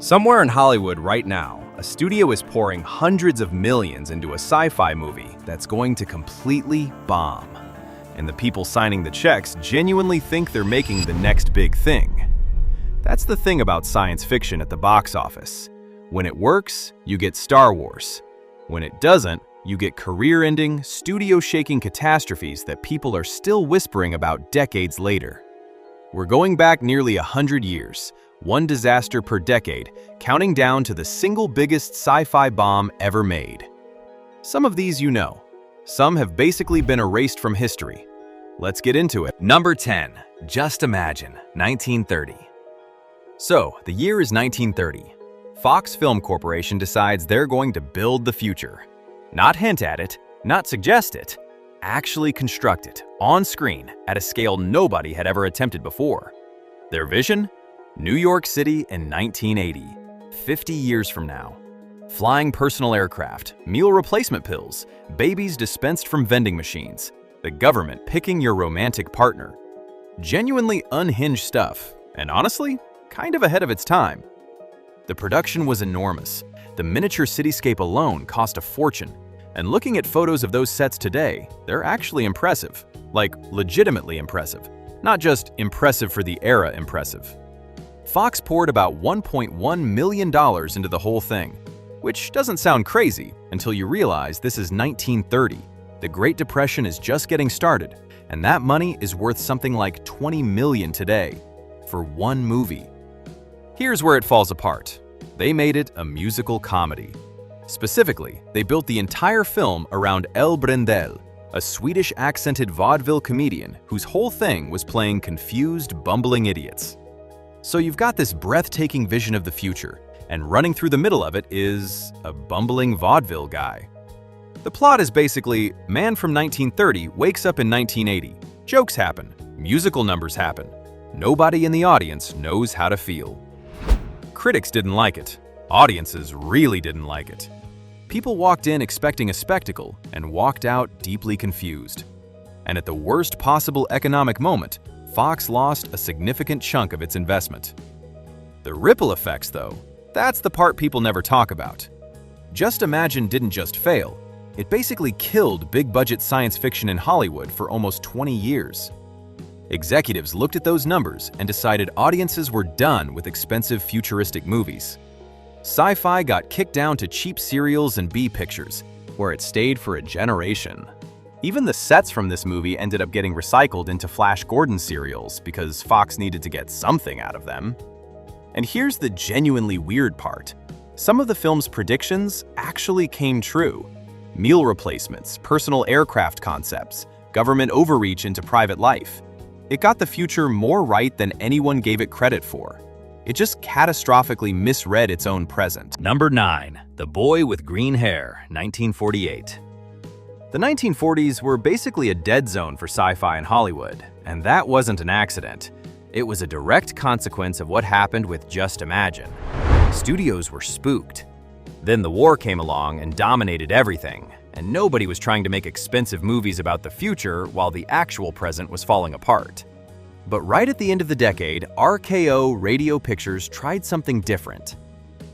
Somewhere in Hollywood right now, a studio is pouring hundreds of millions into a sci-fi movie that's going to completely bomb. And the people signing the checks genuinely think they're making the next big thing. That's the thing about science fiction at the box office. When it works, you get Star Wars. When it doesn't, you get career-ending, studio-shaking catastrophes that people are still whispering about decades later. We're going back nearly 100 years, one disaster per decade, counting down to the single biggest sci-fi bomb ever made. Some of these you know. Some have basically been erased from history. Let's get into it. Number 10. Just Imagine, 1930. So, the year is 1930. Fox Film Corporation decides they're going to build the future. Not hint at it, not suggest it, actually construct it, on screen, at a scale nobody had ever attempted before. Their vision? New York City in 1980, 50 years from now. Flying personal aircraft, meal replacement pills, babies dispensed from vending machines, the government picking your romantic partner. Genuinely unhinged stuff, and honestly, kind of ahead of its time. The production was enormous. The miniature cityscape alone cost a fortune, and looking at photos of those sets today, they're actually impressive. Like, legitimately impressive. Not just impressive for the era impressive. Fox poured about $1.1 million into the whole thing, which doesn't sound crazy until you realize this is 1930. The Great Depression is just getting started, and that money is worth something like $20 million today for one movie. Here's where it falls apart. They made it a musical comedy. Specifically, they built the entire film around El Brendel, a Swedish-accented vaudeville comedian whose whole thing was playing confused, bumbling idiots. So you've got this breathtaking vision of the future, and running through the middle of it is a bumbling vaudeville guy. The plot is basically, man from 1930 wakes up in 1980. Jokes happen, musical numbers happen. Nobody in the audience knows how to feel. Critics didn't like it. Audiences really didn't like it. People walked in expecting a spectacle and walked out deeply confused. And at the worst possible economic moment, Fox lost a significant chunk of its investment. The ripple effects, though, that's the part people never talk about. Just Imagine didn't just fail, it basically killed big-budget science fiction in Hollywood for almost 20 years. Executives looked at those numbers and decided audiences were done with expensive futuristic movies. Sci-Fi got kicked down to cheap serials and B pictures, where it stayed for a generation. Even the sets from this movie ended up getting recycled into Flash Gordon serials because Fox needed to get something out of them. And here's the genuinely weird part. Some of the film's predictions actually came true. Meal replacements, personal aircraft concepts, government overreach into private life. It got the future more right than anyone gave it credit for. It just catastrophically misread its own present. Number 9. The Boy with Green Hair, 1948. The 1940s were basically a dead zone for sci-fi in Hollywood, and that wasn't an accident. It was a direct consequence of what happened with Just Imagine. Studios were spooked. Then the war came along and dominated everything, and nobody was trying to make expensive movies about the future while the actual present was falling apart. But right at the end of the decade, RKO Radio Pictures tried something different.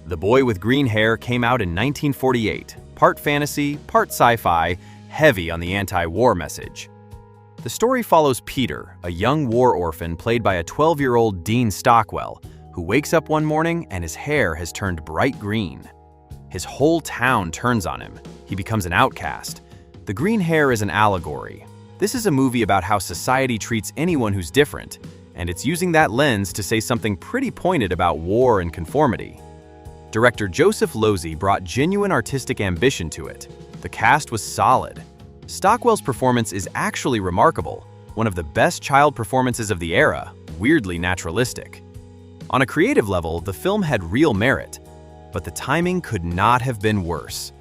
The Boy with Green Hair came out in 1948, part fantasy, part sci-fi, heavy on the anti-war message. The story follows Peter, a young war orphan played by a 12-year-old Dean Stockwell, who wakes up one morning and his hair has turned bright green. His whole town turns on him. He becomes an outcast. The green hair is an allegory. This is a movie about how society treats anyone who's different, and it's using that lens to say something pretty pointed about war and conformity. Director Joseph Losey brought genuine artistic ambition to it. The cast was solid. Stockwell's performance is actually remarkable, one of the best child performances of the era, weirdly naturalistic. On a creative level, the film had real merit, but the timing could not have been worse.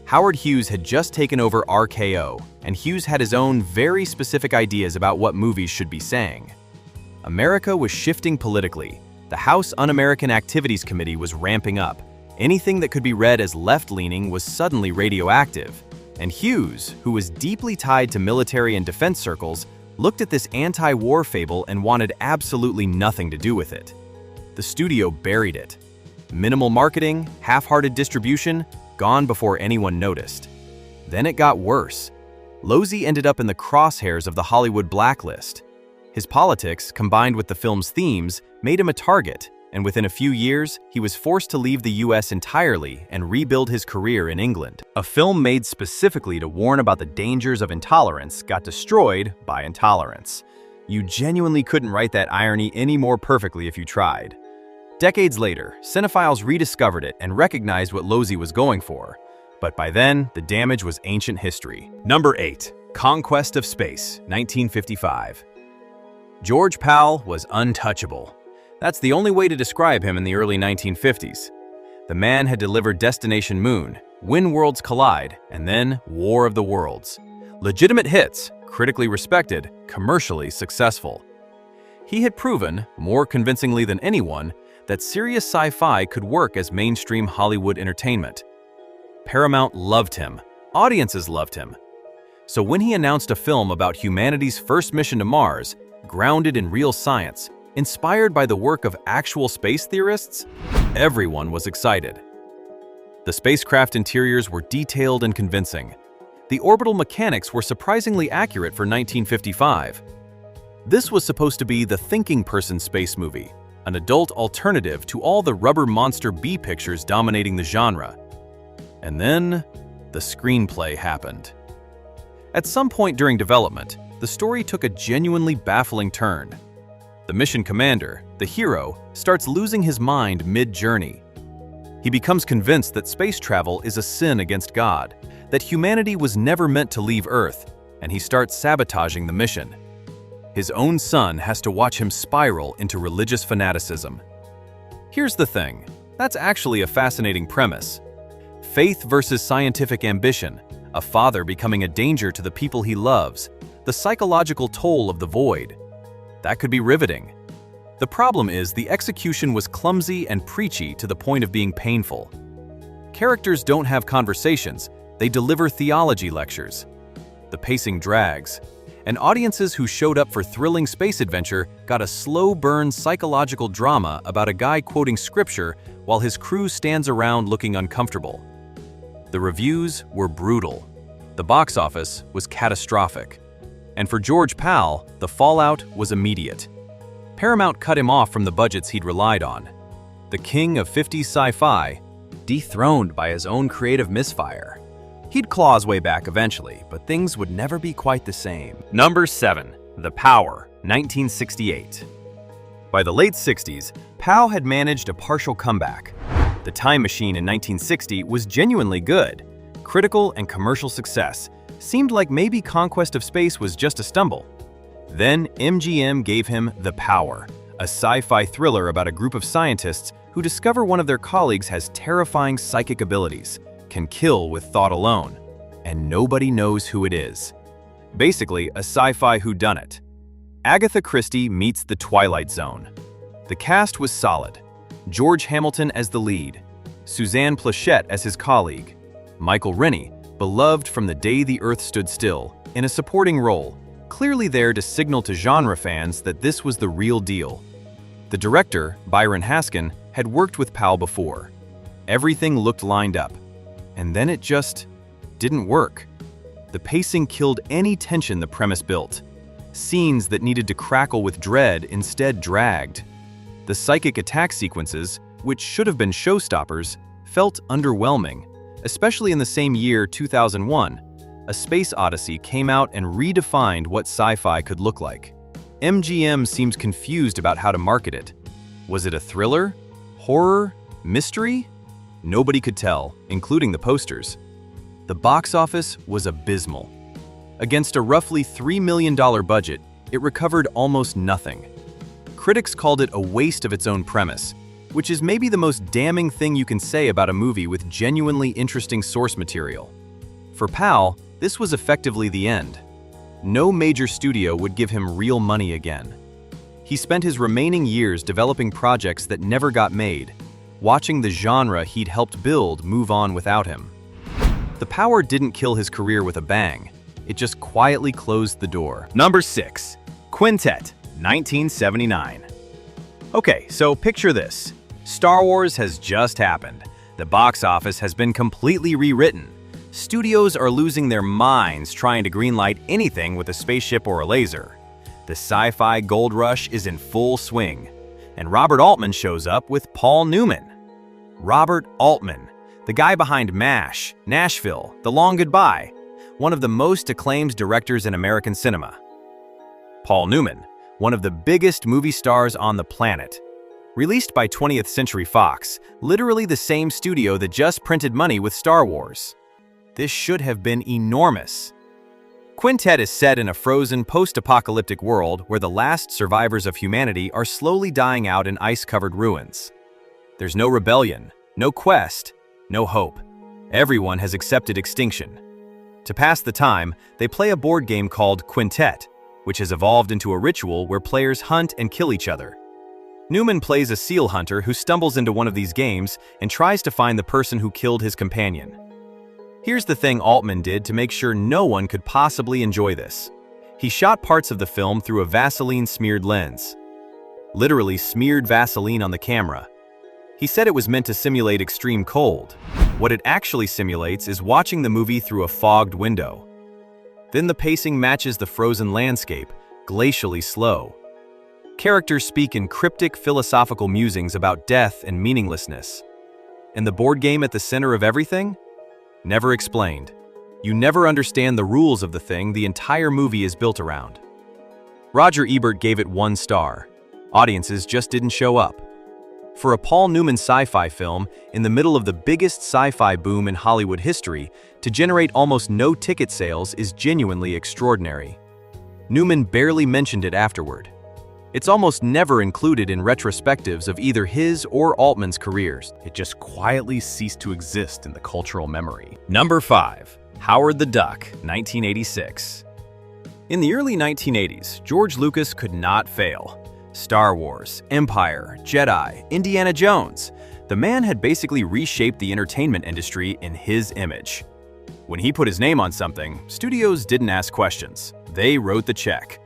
Howard Hughes had just taken over RKO, and Hughes had his own very specific ideas about what movies should be saying. America was shifting politically. The House Un-American Activities Committee was ramping up. Anything that could be read as left-leaning was suddenly radioactive. And Hughes, who was deeply tied to military and defense circles, looked at this anti-war fable and wanted absolutely nothing to do with it. The studio buried it. Minimal marketing, half-hearted distribution, gone before anyone noticed. Then it got worse. Losey ended up in the crosshairs of the Hollywood blacklist. His politics, combined with the film's themes, made him a target, and within a few years, he was forced to leave the US entirely and rebuild his career in England. A film made specifically to warn about the dangers of intolerance got destroyed by intolerance. You genuinely couldn't write that irony any more perfectly if you tried. Decades later, cinephiles rediscovered it and recognized what Losey was going for. But by then, the damage was ancient history. Number 8. Conquest of Space, 1955. George Pal was untouchable. That's the only way to describe him in the early 1950s. The man had delivered Destination Moon, When Worlds Collide, and then War of the Worlds. Legitimate hits, critically respected, commercially successful. He had proven, more convincingly than anyone, that serious sci-fi could work as mainstream Hollywood entertainment. Paramount loved him. Audiences loved him. So when he announced a film about humanity's first mission to Mars, grounded in real science, inspired by the work of actual space theorists, everyone was excited. The spacecraft interiors were detailed and convincing. The orbital mechanics were surprisingly accurate for 1955. This was supposed to be the thinking person space movie, an adult alternative to all the rubber monster B pictures dominating the genre. And then, the screenplay happened. At some point during development, the story took a genuinely baffling turn. The mission commander, the hero, starts losing his mind mid-journey. He becomes convinced that space travel is a sin against God, that humanity was never meant to leave Earth, and he starts sabotaging the mission. His own son has to watch him spiral into religious fanaticism. Here's the thing, that's actually a fascinating premise. Faith versus scientific ambition, a father becoming a danger to the people he loves, the psychological toll of the void. That could be riveting. The problem is the execution was clumsy and preachy to the point of being painful. Characters don't have conversations, they deliver theology lectures. The pacing drags, and audiences who showed up for thrilling space adventure got a slow-burn psychological drama about a guy quoting scripture while his crew stands around looking uncomfortable. The reviews were brutal. The box office was catastrophic. And for George Pal, the fallout was immediate. Paramount cut him off from the budgets he'd relied on. The king of 50s sci-fi, dethroned by his own creative misfire. He'd claw his way back eventually, but things would never be quite the same. Number 7. The Power, 1968. By the late 60s, Pal had managed a partial comeback. The Time Machine in 1960 was genuinely good. Critical and commercial success. Seemed like maybe Conquest of Space was just a stumble. Then MGM gave him The Power, a sci-fi thriller about a group of scientists who discover one of their colleagues has terrifying psychic abilities, can kill with thought alone, and nobody knows who it is. Basically, a sci-fi whodunit. Agatha Christie meets The Twilight Zone. The cast was solid. George Hamilton as the lead, Suzanne Pleshette as his colleague, Michael Rennie, beloved from the day the Earth stood still, in a supporting role, clearly there to signal to genre fans that this was the real deal. The director, Byron Haskin, had worked with Pal before. Everything looked lined up. And then it just didn't work. The pacing killed any tension the premise built. Scenes that needed to crackle with dread instead dragged. The psychic attack sequences, which should have been showstoppers, felt underwhelming. Especially in the same year, 2001, A Space Odyssey came out and redefined what sci-fi could look like. MGM seems confused about how to market it. Was it a thriller? Horror? Mystery? Nobody could tell, including the posters. The box office was abysmal. Against a roughly $3 million budget, it recovered almost nothing. Critics called it a waste of its own premise, which is maybe the most damning thing you can say about a movie with genuinely interesting source material. For Pal, this was effectively the end. No major studio would give him real money again. He spent his remaining years developing projects that never got made, watching the genre he'd helped build move on without him. The Power didn't kill his career with a bang. It just quietly closed the door. Number 6. Quintet, 1979. Okay, so picture this. Star Wars has just happened. The box office has been completely rewritten. Studios are losing their minds trying to greenlight anything with a spaceship or a laser. The sci-fi gold rush is in full swing, and Robert Altman shows up with Paul Newman. Robert Altman, the guy behind MASH, Nashville, The Long Goodbye, one of the most acclaimed directors in American cinema. Paul Newman, one of the biggest movie stars on the planet. Released by 20th Century Fox, literally the same studio that just printed money with Star Wars. This should have been enormous. Quintet is set in a frozen post-apocalyptic world where the last survivors of humanity are slowly dying out in ice-covered ruins. There's no rebellion, no quest, no hope. Everyone has accepted extinction. To pass the time, they play a board game called Quintet, which has evolved into a ritual where players hunt and kill each other. Newman plays a seal hunter who stumbles into one of these games and tries to find the person who killed his companion. Here's the thing Altman did to make sure no one could possibly enjoy this. He shot parts of the film through a Vaseline-smeared lens. Literally smeared Vaseline on the camera. He said it was meant to simulate extreme cold. What it actually simulates is watching the movie through a fogged window. Then the pacing matches the frozen landscape, glacially slow. Characters speak in cryptic philosophical musings about death and meaninglessness. And the board game at the center of everything? Never explained. You never understand the rules of the thing the entire movie is built around. Roger Ebert gave it 1 star. Audiences just didn't show up. For a Paul Newman sci-fi film in the middle of the biggest sci-fi boom in Hollywood history, to generate almost no ticket sales is genuinely extraordinary. Newman barely mentioned it afterward. It's almost never included in retrospectives of either his or Altman's careers. It just quietly ceased to exist in the cultural memory. Number 5. Howard the Duck, 1986. In the early 1980s, George Lucas could not fail. Star Wars, Empire, Jedi, Indiana Jones. The man had basically reshaped the entertainment industry in his image. When he put his name on something, studios didn't ask questions. They wrote the check.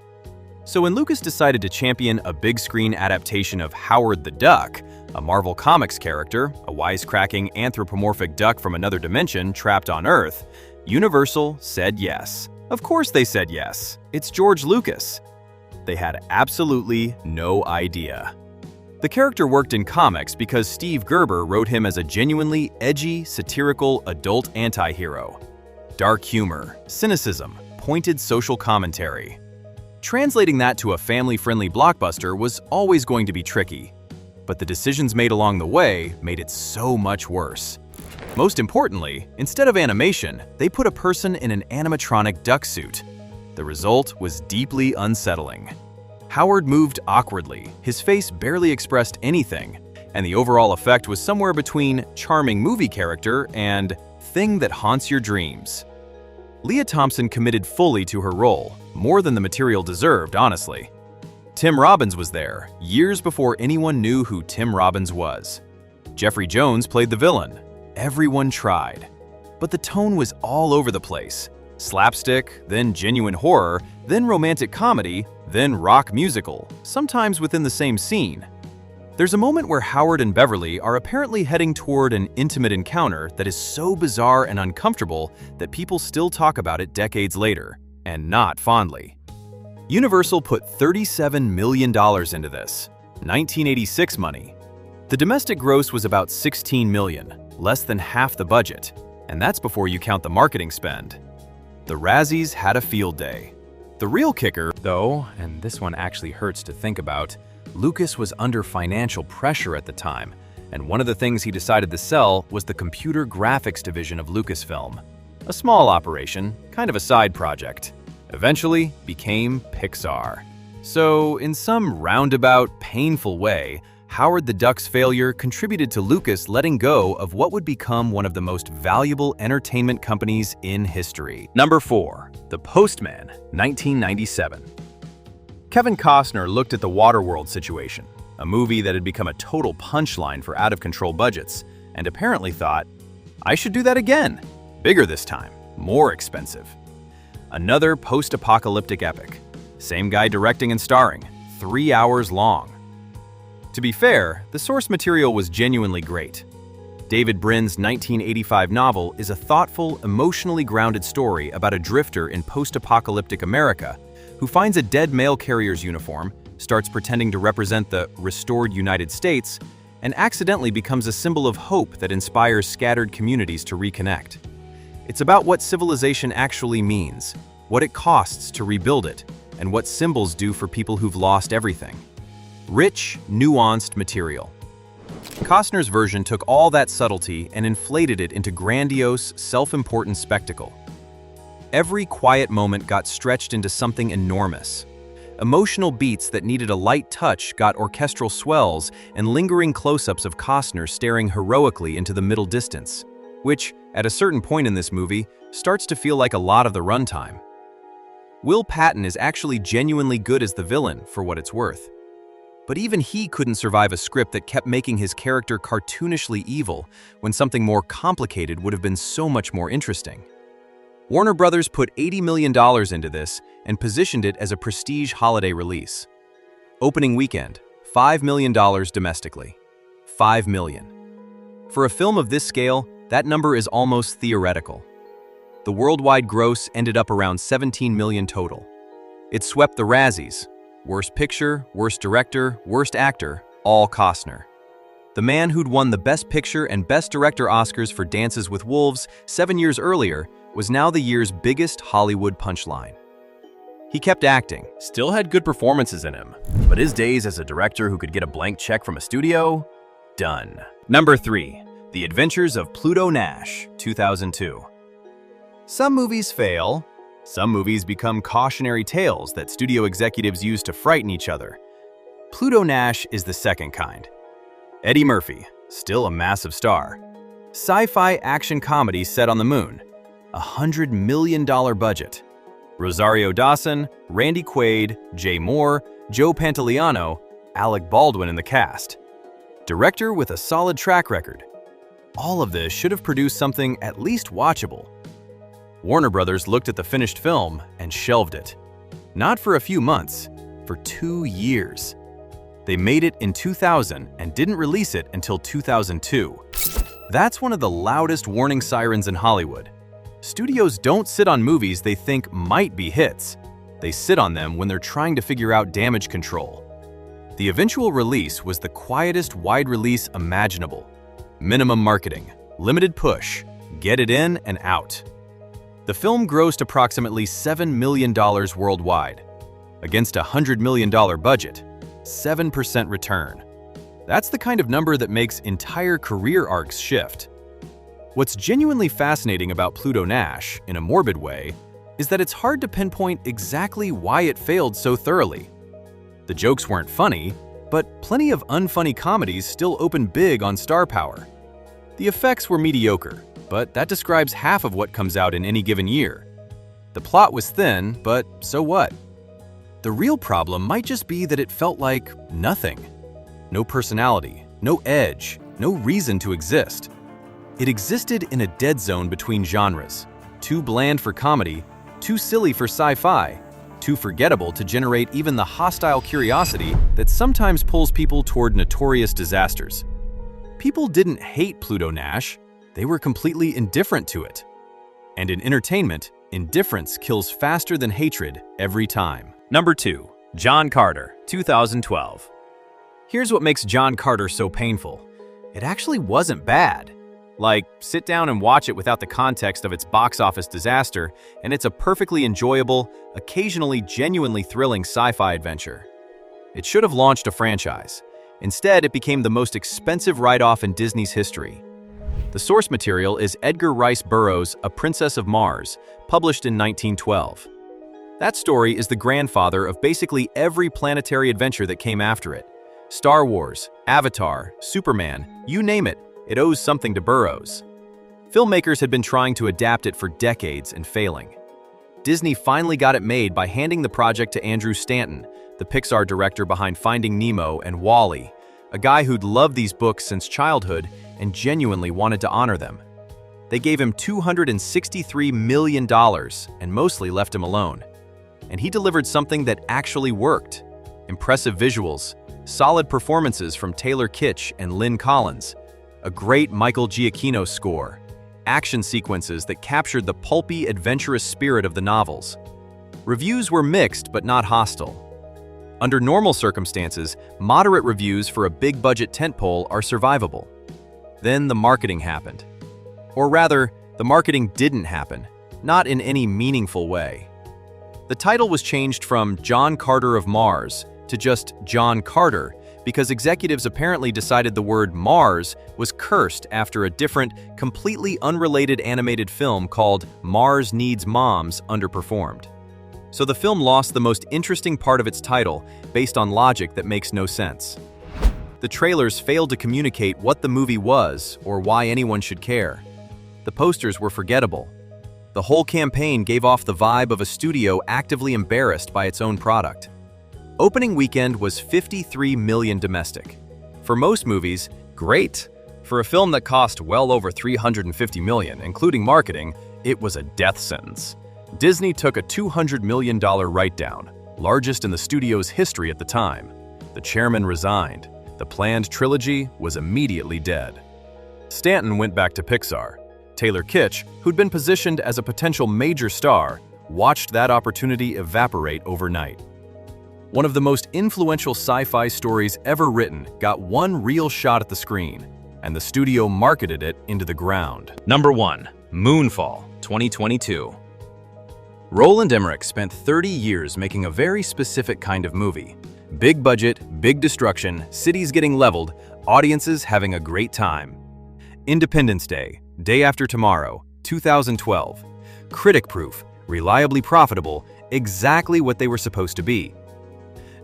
So when Lucas decided to champion a big-screen adaptation of Howard the Duck, a Marvel Comics character, a wisecracking anthropomorphic duck from another dimension trapped on Earth, Universal said yes. Of course they said yes. It's George Lucas. They had absolutely no idea. The character worked in comics because Steve Gerber wrote him as a genuinely edgy, satirical adult anti-hero. Dark humor, cynicism, pointed social commentary. Translating that to a family-friendly blockbuster was always going to be tricky, but the decisions made along the way made it so much worse. Most importantly, instead of animation, they put a person in an animatronic duck suit. The result was deeply unsettling. Howard moved awkwardly, his face barely expressed anything, and the overall effect was somewhere between charming movie character and thing that haunts your dreams. Leah Thompson committed fully to her role, more than the material deserved, honestly. Tim Robbins was there, years before anyone knew who Tim Robbins was. Jeffrey Jones played the villain. Everyone tried. But the tone was all over the place. Slapstick, then genuine horror, then romantic comedy, then rock musical, sometimes within the same scene. There's a moment where Howard and Beverly are apparently heading toward an intimate encounter that is so bizarre and uncomfortable that people still talk about it decades later, and not fondly. Universal put $37 million into this, 1986 money. The domestic gross was about $16 million, less than half the budget, and that's before you count the marketing spend. The Razzies had a field day. The real kicker, though, and this one actually hurts to think about, Lucas was under financial pressure at the time, and one of the things he decided to sell was the computer graphics division of Lucasfilm. A small operation, kind of a side project. Eventually became Pixar. So, in some roundabout, painful way, Howard the Duck's failure contributed to Lucas letting go of what would become one of the most valuable entertainment companies in history. Number 4. The Postman, 1997. Kevin Costner looked at the Waterworld situation, a movie that had become a total punchline for out-of-control budgets, and apparently thought, I should do that again. Bigger this time, more expensive. Another post-apocalyptic epic. Same guy directing and starring, 3 hours long. To be fair, the source material was genuinely great. David Brin's 1985 novel is a thoughtful, emotionally grounded story about a drifter in post-apocalyptic America who finds a dead mail carrier's uniform, starts pretending to represent the restored United States, and accidentally becomes a symbol of hope that inspires scattered communities to reconnect. It's about what civilization actually means, what it costs to rebuild it, and what symbols do for people who've lost everything. Rich, nuanced material. Costner's version took all that subtlety and inflated it into grandiose, self-important spectacle. Every quiet moment got stretched into something enormous. Emotional beats that needed a light touch got orchestral swells and lingering close-ups of Costner staring heroically into the middle distance, which, at a certain point in this movie, starts to feel like a lot of the runtime. Will Patton is actually genuinely good as the villain, for what it's worth. But even he couldn't survive a script that kept making his character cartoonishly evil when something more complicated would have been so much more interesting. Warner Brothers put $80 million into this and positioned it as a prestige holiday release. Opening weekend, $5 million domestically. $5 million. For a film of this scale, that number is almost theoretical. The worldwide gross ended up around $17 million total. It swept the Razzies. Worst Picture, Worst Director, Worst Actor, all Costner. The man who'd won the Best Picture and Best Director Oscars for Dances with Wolves 7 years earlier was now the year's biggest Hollywood punchline. He kept acting, Still had good performances in him, but his days as a director who could get a blank check from a studio? Done. Number 3. The Adventures of Pluto Nash, 2002. Some movies fail. Some movies become cautionary tales that studio executives use to frighten each other. Pluto Nash is the second kind. Eddie Murphy, still a massive star. Sci-fi action comedy set on the moon. $100 million budget. Rosario Dawson, Randy Quaid, Jay Moore, Joe Pantoliano, Alec Baldwin in the cast. Director with a solid track record. All of this should have produced something at least watchable. Warner Brothers looked at the finished film and shelved it. Not for a few months, for 2 years. They made it in 2000 and didn't release it until 2002. That's one of the loudest warning sirens in Hollywood. Studios don't sit on movies they think might be hits. They sit on them when they're trying to figure out damage control. The eventual release was the quietest wide release imaginable. Minimum marketing, limited push, get it in and out. The film grossed approximately $7 million worldwide. Against a $100 million budget, 7% return. That's the kind of number that makes entire career arcs shift. What's genuinely fascinating about Pluto Nash, in a morbid way, is that it's hard to pinpoint exactly why it failed so thoroughly. The jokes weren't funny, but plenty of unfunny comedies still open big on star power. The effects were mediocre, but that describes half of what comes out in any given year. The plot was thin, but so what? The real problem might just be that it felt like nothing. No personality, no edge, no reason to exist. It existed in a dead zone between genres, too bland for comedy, too silly for sci-fi, too forgettable to generate even the hostile curiosity that sometimes pulls people toward notorious disasters. People didn't hate Pluto Nash, they were completely indifferent to it. And in entertainment, indifference kills faster than hatred every time. Number 2. John Carter, 2012. Here's what makes John Carter so painful. It actually wasn't bad. Like, sit down and watch it without the context of its box office disaster, and it's a perfectly enjoyable, occasionally genuinely thrilling sci-fi adventure. It should have launched a franchise. Instead, it became the most expensive write-off in Disney's history. The source material is Edgar Rice Burroughs' A Princess of Mars, published in 1912. That story is the grandfather of basically every planetary adventure that came after it. Star Wars, Avatar, Superman, you name it, it owes something to Burroughs. Filmmakers had been trying to adapt it for decades and failing. Disney finally got it made by handing the project to Andrew Stanton, the Pixar director behind Finding Nemo and WALL-E, a guy who'd loved these books since childhood and genuinely wanted to honor them. They gave him $263 million and mostly left him alone. And he delivered something that actually worked. Impressive visuals, solid performances from Taylor Kitsch and Lynn Collins, a great Michael Giacchino score, action sequences that captured the pulpy, adventurous spirit of the novels. Reviews were mixed but not hostile. Under normal circumstances, moderate reviews for a big-budget tentpole are survivable. Then the marketing happened. Or rather, the marketing didn't happen, not in any meaningful way. The title was changed from John Carter of Mars to just John Carter because executives apparently decided the word Mars was cursed after a different, completely unrelated animated film called Mars Needs Moms underperformed. So the film lost the most interesting part of its title based on logic that makes no sense. The trailers failed to communicate what the movie was or why anyone should care. The posters were forgettable. The whole campaign gave off the vibe of a studio actively embarrassed by its own product. Opening weekend was $53 million domestic. For most movies, great. For a film that cost well over $350 million, including marketing, it was a death sentence. Disney took a $200 million write-down, largest in the studio's history at the time. The chairman resigned. The planned trilogy was immediately dead. Stanton went back to Pixar. Taylor Kitsch, who'd been positioned as a potential major star, watched that opportunity evaporate overnight. One of the most influential sci-fi stories ever written got one real shot at the screen, and the studio marketed it into the ground. Number 1. Moonfall, 2022. Roland Emmerich spent 30 years making a very specific kind of movie. Big budget, big destruction, cities getting leveled, audiences having a great time. Independence Day, Day After Tomorrow, 2012. Critic-proof, reliably profitable, exactly what they were supposed to be.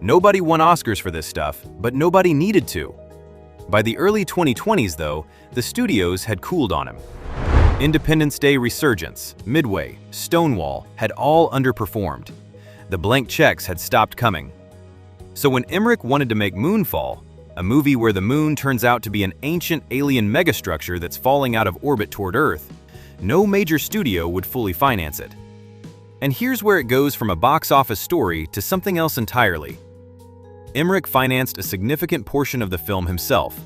Nobody won Oscars for this stuff, but nobody needed to. By the early 2020s, though, the studios had cooled on him. Independence Day Resurgence, Midway, Stonewall had all underperformed. The blank checks had stopped coming. So when Emmerich wanted to make Moonfall, a movie where the moon turns out to be an ancient alien megastructure that's falling out of orbit toward Earth, no major studio would fully finance it. And here's where it goes from a box office story to something else entirely. Emmerich financed a significant portion of the film himself,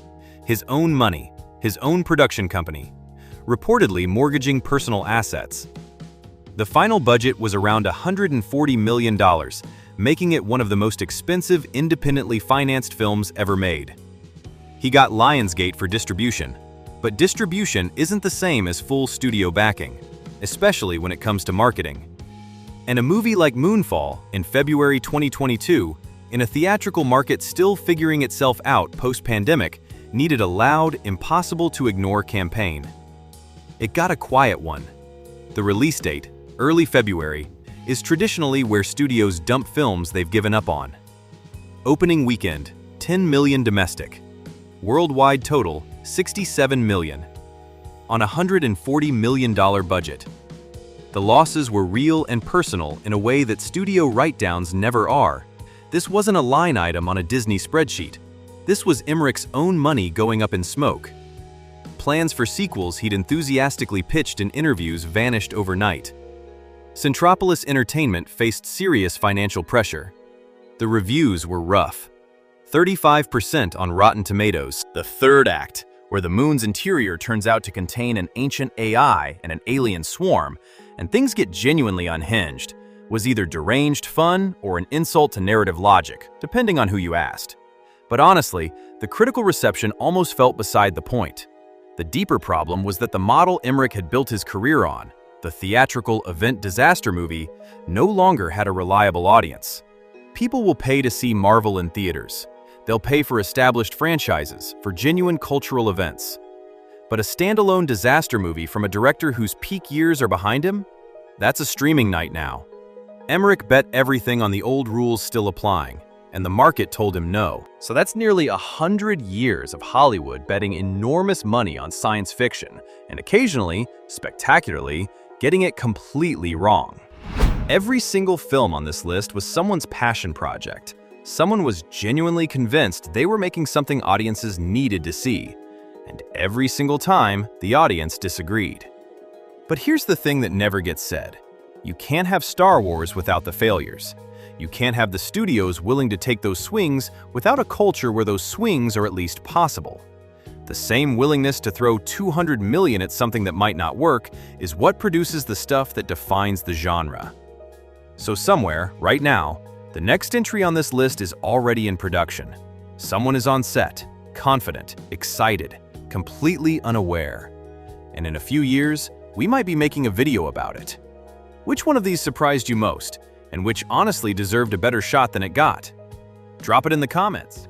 his own money, his own production company, reportedly mortgaging personal assets. The final budget was around $140 million, making it one of the most expensive independently financed films ever made. He got Lionsgate for distribution, but distribution isn't the same as full studio backing, especially when it comes to marketing. And a movie like Moonfall, in February 2022, in a theatrical market still figuring itself out post-pandemic, needed a loud, impossible-to-ignore campaign. It got a quiet one. The release date, early February, is traditionally where studios dump films they've given up on. Opening weekend, $10 million domestic. Worldwide total, $67 million. On a $140 million budget. The losses were real and personal in a way that studio write-downs never are. This wasn't a line item on a Disney spreadsheet. This was Emmerich's own money going up in smoke. Plans for sequels he'd enthusiastically pitched in interviews vanished overnight. Centropolis Entertainment faced serious financial pressure. The reviews were rough. 35% on Rotten Tomatoes. The third act, where the moon's interior turns out to contain an ancient AI and an alien swarm, and things get genuinely unhinged, was either deranged fun or an insult to narrative logic, depending on who you asked. But honestly, the critical reception almost felt beside the point. The deeper problem was that the model Emmerich had built his career on, the theatrical event disaster movie, no longer had a reliable audience. People will pay to see Marvel in theaters. They'll pay for established franchises, for genuine cultural events. But a standalone disaster movie from a director whose peak years are behind him? That's a streaming night now. Emmerich bet everything on the old rules still applying, and the market told him no. So that's nearly 100 years of Hollywood betting enormous money on science fiction, and occasionally, spectacularly, getting it completely wrong. Every single film on this list was someone's passion project. Someone was genuinely convinced they were making something audiences needed to see, and every single time, the audience disagreed. But here's the thing that never gets said. You can't have Star Wars without the failures. You can't have the studios willing to take those swings without a culture where those swings are at least possible. The same willingness to throw 200 million at something that might not work is what produces the stuff that defines the genre. So somewhere, right now, the next entry on this list is already in production. Someone is on set, confident, excited, completely unaware. And in a few years, we might be making a video about it. Which one of these surprised you most, and which honestly deserved a better shot than it got? Drop it in the comments.